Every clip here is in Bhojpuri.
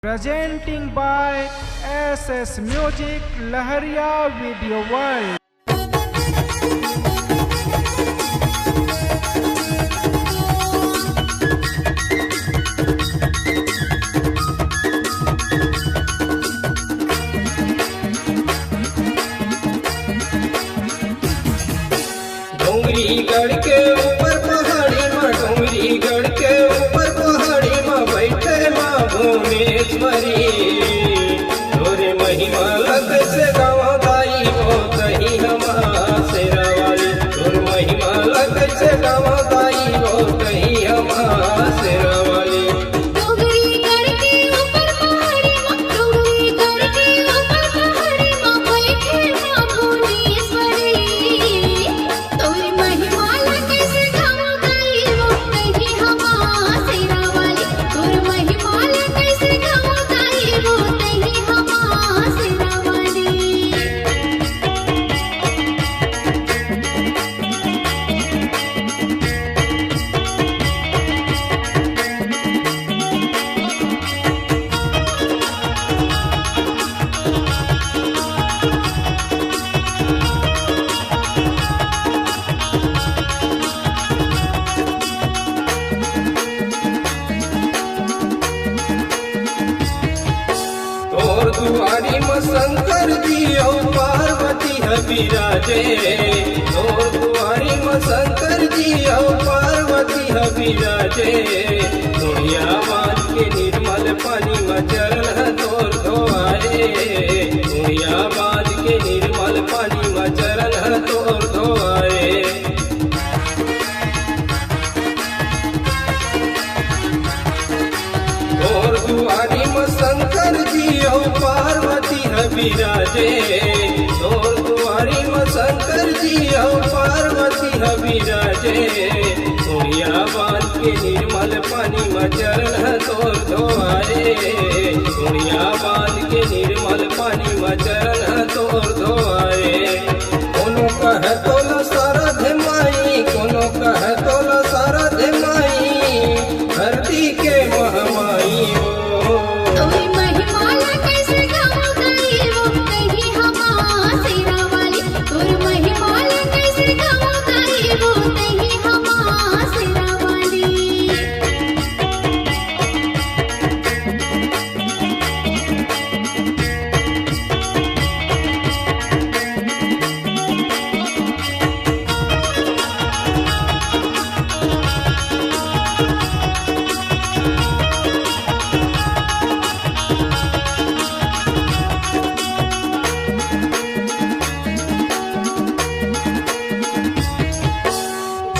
Presenting by SS Music Lahariya Video World. डोंगरीगढ़ के ऊपर पहाड़ी माँ, डोंगरीगढ़ के ऊपर पहाड़ी माँ बैठे माँ भुवनेश्वरी। तोरे महिमा लग से गाँव दाई वो कहीं हमारा शेरा वाली। तोर महिमा लग से गाँव दाई वो कहीं हमारा शेरा वाली। डोंगरीगढ़ के ऊपर पहाड़ी माँ, डोंगरीगढ़ के ऊपर पहाड़ी माँ बैठे माँ भुवनेश्वरी। तोरी महिमा लगे से गाँव गई वो कहीं हमारा शेरा वाली। तोर महिमा लगे से गाँव गई वो कहीं हमारा शेरा वाली। तोर दुआरी में शंकर जी और पार्वती है विराजे। तोर दुआरी में शंकर जी और पार्वती है विराजे। दुनिया बाज के निर्मल पानी में चरण है तोर धोआए। दुनिया बाज के निर्मल पानी में चरण है तोर धोआए। और दुआरी में शंकर जी और पार्वती है विराजे। और दुआरी में शंकर जी और पार्वती है विराजे। दुनिया बांध के निर्मल पानी में चरण है तोर धोआए। दुनिया बांध के निर्मल पानी में चरण है तोर धोआए। कोनो कह तोला सारा धमाई, कोनो कह तोला सारा धमाई, धरती के महामाई हो। तोरी महिमा लगे से गाँव गई वो कहीं हमारा शेरा वाली। तोर महिमा लगे से गाँव गई वो कहीं हमारा शेरा वाली।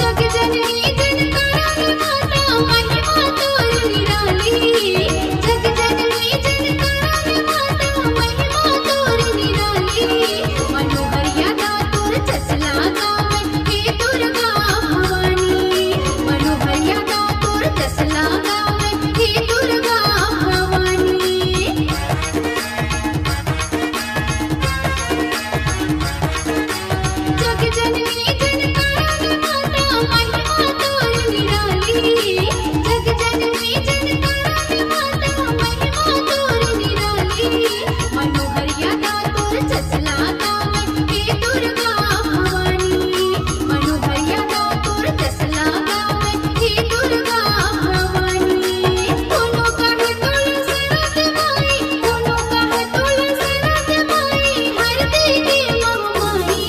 जग जननी जनकारानी माता महिमा तोर निराली। जग जननी जनकारानी माता महिमा तोर निराली। मनोहरिया दा तोर चसला गावे हे दुर्गा भवानी। मनोहरिया दा तोर चसला गावे हे दुर्गा भवानी। जग जननी जनकारानी माता महिमा तोर निराली। जग जननी जनकारानी माता महिमा तोर निराली। मनोहरिया दा तोर चसला गावे हे दुर्गा भवानी। मनोहरिया दा तोर चसला गावे हे दुर्गा भवानी। कोनो कहे तोल सरद माई, कोनो कहे तोल सरद माई, हर देवी महामाई।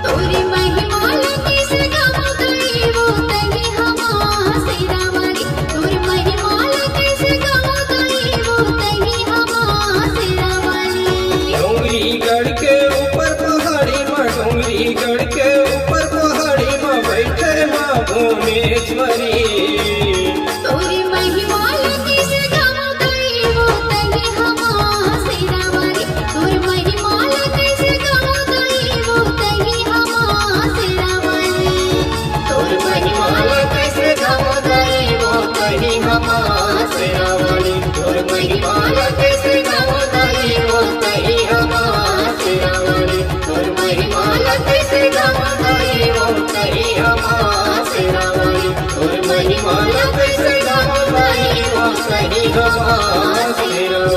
तोरी महिमा लगे से गाँव गई वो कहीं हमारा शेरा वाली। तोरी महिमा लगे से गाँव गई वो कहीं हमारा शेरा वाली। डोंगरीगढ़ के ऊपर पहाड़ी माँ, डोंगरीगढ़ के ऊपर पहाड़ी माँ बैठे माँ भुवनेश्वरी। तोरी महिमा लगे से गाँव गई वो कहीं हमारा शेरा वाली। तोरी महिमा लगे से गाँव गई वो कहीं हमारा शेरा वाली। तोर महिमा लगे से गाँव गई वो कहीं हमारा शेरा वाली। तोर महिमा लगे से गाँव गई वो कहीं हमारा शेरा वाली। तोर महिमा लगे से गाँव गई वो कहीं हमारा शेरा वाली। तोर महिमा लगे से गाँव गई वो कहीं हवा तेरा